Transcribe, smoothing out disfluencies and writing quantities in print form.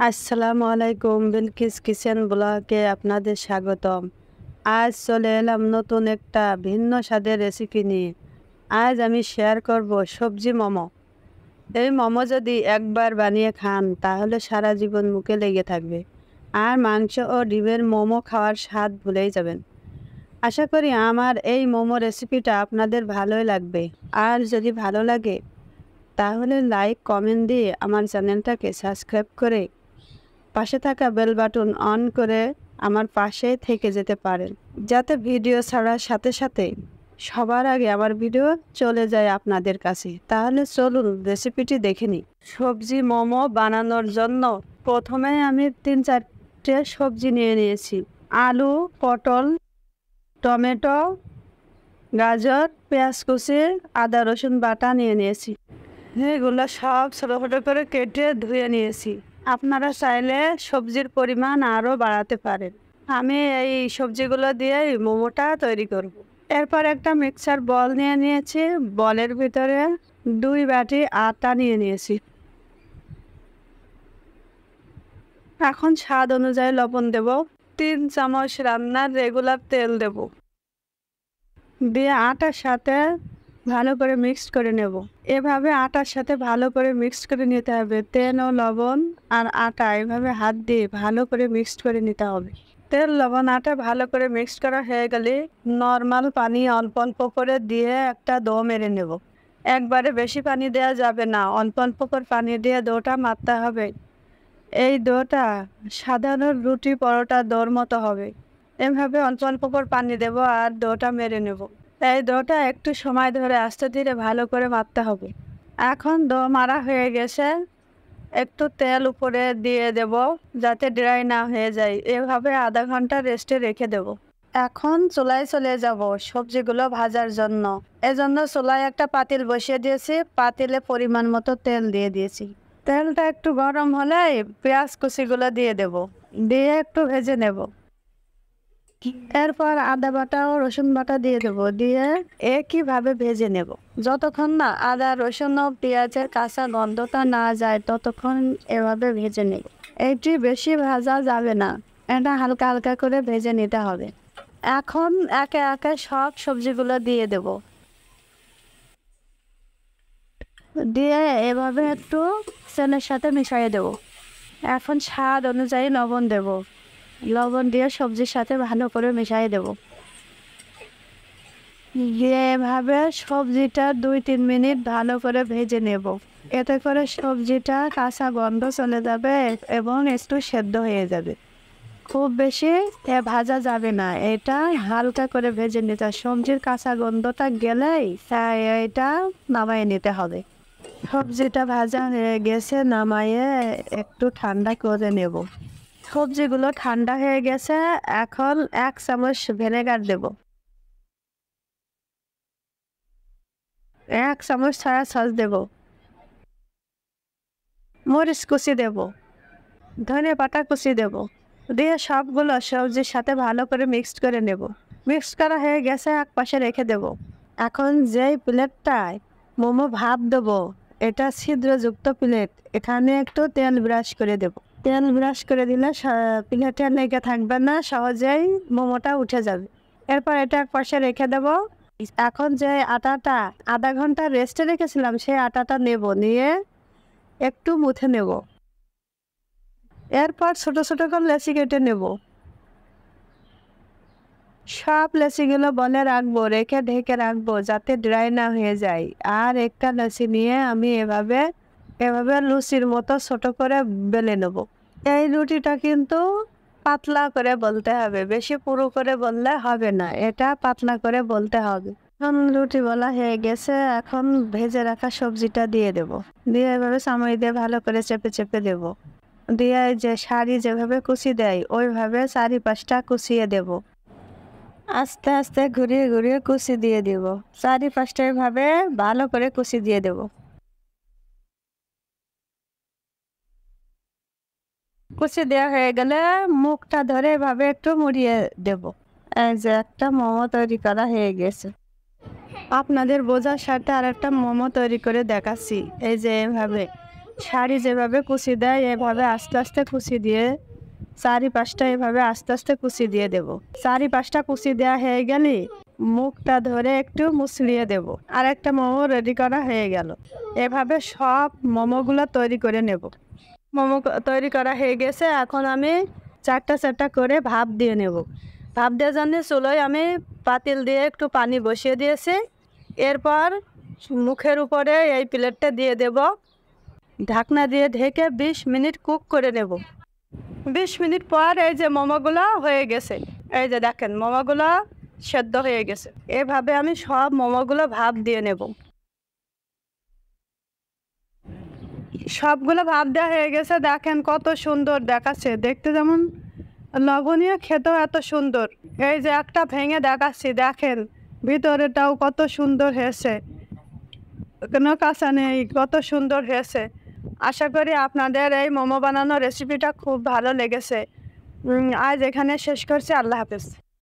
আসসালামু আলাইকুম, বিলকিস কিচেন ব্লগে আপনাদের স্বাগতম। আজ চলে এলাম নতুন একটা ভিন্ন স্বাদের রেসিপি নিয়ে। আজ আমি শেয়ার করব সবজি মোমো। এই মোমো যদি একবার বানিয়ে খান তাহলে সারা জীবন মুখে লেগে থাকবে, আর মাংস ও ডিমের মোমো খাওয়ার স্বাদ ভুলেই যাবেন। আশা করি আমার এই মোমো রেসিপিটা আপনাদের ভালোই লাগবে। আর যদি ভালো লাগে তাহলে লাইক কমেন্ট দিয়ে আমার চ্যানেলটাকে সাবস্ক্রাইব করে পাশে থাকা বেল বাটন অন করে আমার পাশে থেকে যেতে পারেন, যাতে ভিডিও ছাড়ার সাথে সাথে সবার আগে আমার ভিডিও চলে যায় আপনাদের কাছে। তাহলে চলুন রেসিপিটি দেখে নিই। সবজি মোমো বানানোর জন্য প্রথমে আমি 3-4টে সবজি নিয়ে নিয়েছি। আলু, পটল, টমেটো, গাজর, পেঁয়াজ কুচি, আদা রসুন বাটা নিয়ে নিয়েছি। এগুলো সব ছোটো ছোটো করে কেটে ধুয়ে নিয়েছি। আপনারা চাইলে সবজির পরিমাণ আরও বাড়াতে পারেন। আমি এই সবজিগুলো দিয়ে মোমোটা তৈরি করব। এরপর একটা মিক্সার বল নিয়ে নিয়েছি। বলের ভিতরে 2 বাটি আটা নিয়ে নিয়েছি। এখন স্বাদ অনুযায়ী লবণ দেব। 3 চামচ রান্নার রেগুলার তেল দেব, দিয়ে আটার সাথে ভালো করে মিক্স করে নেব। এভাবে আটার সাথে ভালো করে মিক্স করে নিতে হবে। তেল ও লবণ আর আটা এভাবে হাত দিয়ে ভালো করে মিক্স করে নিতে হবে। তেল, লবণ, আটা ভালো করে মিক্স করা হয়ে গেলে নর্মাল পানি অল্প অল্প করে দিয়ে একটা ডো মেরে নেব। একবারে বেশি পানি দেওয়া যাবে না, অল্প অল্প করে পানি দিয়ে ডোটা মারতে হবে। এই ডোটা সাধারণ রুটি পরোটা ডোর মতো হবে। এভাবে অল্প অল্প করে পানি দেব আর ডোটা মেরে নেব। এই ডোটা একটু সময় ধরে আস্তে ধীরে ভালো করে মারতে হবে। এখন ডো মারা হয়ে গেছে, একটু তেল উপরে দিয়ে দেব যাতে ড্রাই না হয়ে যায়। এভাবে আধা ঘন্টা রেস্টে রেখে দেব। এখন চুলায় চলে যাব সবজিগুলো ভাজার জন্য। এজন্য চুলায় একটা পাতিল বসিয়ে দিয়েছি। পাতিলে পরিমাণ মতো তেল দিয়ে দিয়েছি। তেলটা একটু গরম হলে পেঁয়াজ কুচিগুলো দিয়ে দেব, দিয়ে একটু ভেজে নেব। এরপর আদা বাটা ও রসুন বাটা দিয়ে দেবো, দিয়ে একইভাবে ভেজে নেব। যতক্ষণ না আদা রসুন ও পেঁয়াজের কাঁচা গন্ধটা না যায় ততক্ষণ এভাবে ভেজে নেব। এটি বেশি ভাজা যাবে না, এটা হালকা হালকা করে ভেজে নিতে হবে। এখন একে একে সব সবজিগুলো দিয়ে দেব, দিয়ে এভাবে একটু তেলের সাথে মিশিয়ে দেব। এখন স্বাদ অনুযায়ী লবণ দেব। লবণ দিয়ে সবজির সাথে ভালো করে মিশিয়ে দেব। দিয়ে এভাবে সবজিটা 2-3 মিনিট ভালো করে ভেজে নেব। এতে করে সবজিটা কাঁচা গন্ধ চলে যাবে এবং একটু সেদ্ধ হয়ে যাবে। খুব বেশি ভাজা যাবে না, এটা হালকা করে ভেজে নিতে হবে। সবজির কাঁচা গন্ধটা গেলেই এটা নামাই নিতে হবে। সবজিটা ভাজা হয়ে গেছে, নামাইয়ে একটু ঠান্ডা করে নেব। সবজিগুলো ঠান্ডা হয়ে গেছে। এখন 1 চামচ ভিনেগার দেব, 1 চামচ সয়া সস দেব, মরিচ কুচি দেব, ধনে পাতা কুচি দেব, দিয়ে সবগুলো সবজির সাথে ভালো করে মিক্সড করে নেব। মিক্স করা হয়ে গেছে, এক পাশে রেখে দেব। এখন যেই প্লেটটায় মোমো ভাপ দেবো, এটা ছিদ্রযুক্ত প্লেট, এখানে একটু তেল ব্রাশ করে দেব। তেল ব্রাশ করে দিলে প্লেটে লেগে থাকবে না, সহজেই মোমোটা উঠে যাবে। এরপর এটা এক পাশে রেখে দেব। এখন যে আটাটা আধা ঘন্টা রেস্টে রেখেছিলাম সেই আটাটা নেব, নিয়ে একটু মুথে নেব। এরপর ছোট ছোট করে লেচি কেটে নেব। সব লেচিগুলো বলে রাখবো, রেখে ঢেকে রাখবো যাতে ড্রাই না হয়ে যায়। আর একটা লেচি নিয়ে আমি এভাবে এভাবে লুচির মতো ছোট করে বেলে নেব। এই রুটিটা কিন্তু পাতলা করে বলতে হবে, বেশি পুরু করে বললে হবে না, এটা পাতলা করে বলতে হবে। এখন রুটি বলা হয়ে গেছে, এখন ভেজে রাখা সবজিটা দিয়ে দেব। দিয়ে এভাবে চামচ দিয়ে ভালো করে চেপে চেপে দেব। দিয়ে যে শাড়ি যেভাবে কুচি দেয় ওইভাবে 4-5টা কুচিয়ে দেব। আস্তে আস্তে ঘুরিয়ে ঘুরিয়ে কুচি দিয়ে দেব। 4-5টা এভাবে ভালো করে কুচি দিয়ে দেব। কুচি দেওয়া হয়ে গেলে মুখটা ধরে এভাবে একটু মুড়িয়ে দেব। এই যে একটা মোমো তৈরি করা হয়ে গেছে। আপনাদের বোঝার সাথে আর একটা মোমো তৈরি করে দেখাচ্ছি। এই যে এভাবে শাড়ি যেভাবে কুচি দেয় এভাবে আস্তে আস্তে কুচি দিয়ে চারিপাশটা এভাবে আস্তে আস্তে কুচি দিয়ে দেব। চারিপাশটা কুচি দেওয়া হয়ে গেলে মুখটা ধরে একটু মুছড়িয়ে দেব। আর একটা মোমো রেডি করা হয়ে গেল। এভাবে সব মোমোগুলো তৈরি করে নেব। মোমো তৈরি করা হয়ে গেছে। এখন আমি চারটা চারটা করে ভাপ দিয়ে নেব। ভাপ দেওয়ার জন্য চুলোয় আমি পাতিল দিয়ে একটু পানি বসিয়ে দিয়েছি। এরপর মুখের উপরে এই প্লেটটা দিয়ে দেব। ঢাকনা দিয়ে ঢেকে 20 মিনিট কুক করে নেব। 20 মিনিট পর এই যে মোমোগুলো হয়ে গেছে। এই যে দেখেন মোমোগুলো সেদ্ধ হয়ে গেছে। এভাবে আমি সব মোমোগুলো ভাপ দিয়ে নেব। সবগুলো ভাপ দেওয়া হয়ে গেছে। দেখেন কত সুন্দর দেখাচ্ছে, দেখতে যেমন লবণীয়, খেতেও এত সুন্দর। এই যে একটা ভেঙে দেখাচ্ছি, দেখেন ভিতরেটাও কত সুন্দর হয়েছে, কোনো কাঁচা নেই, কত সুন্দর হয়েছে। আশা করি আপনাদের এই মোমো বানানোর রেসিপিটা খুব ভালো লেগেছে। আজ এখানে শেষ করছি। আল্লাহ হাফেজ।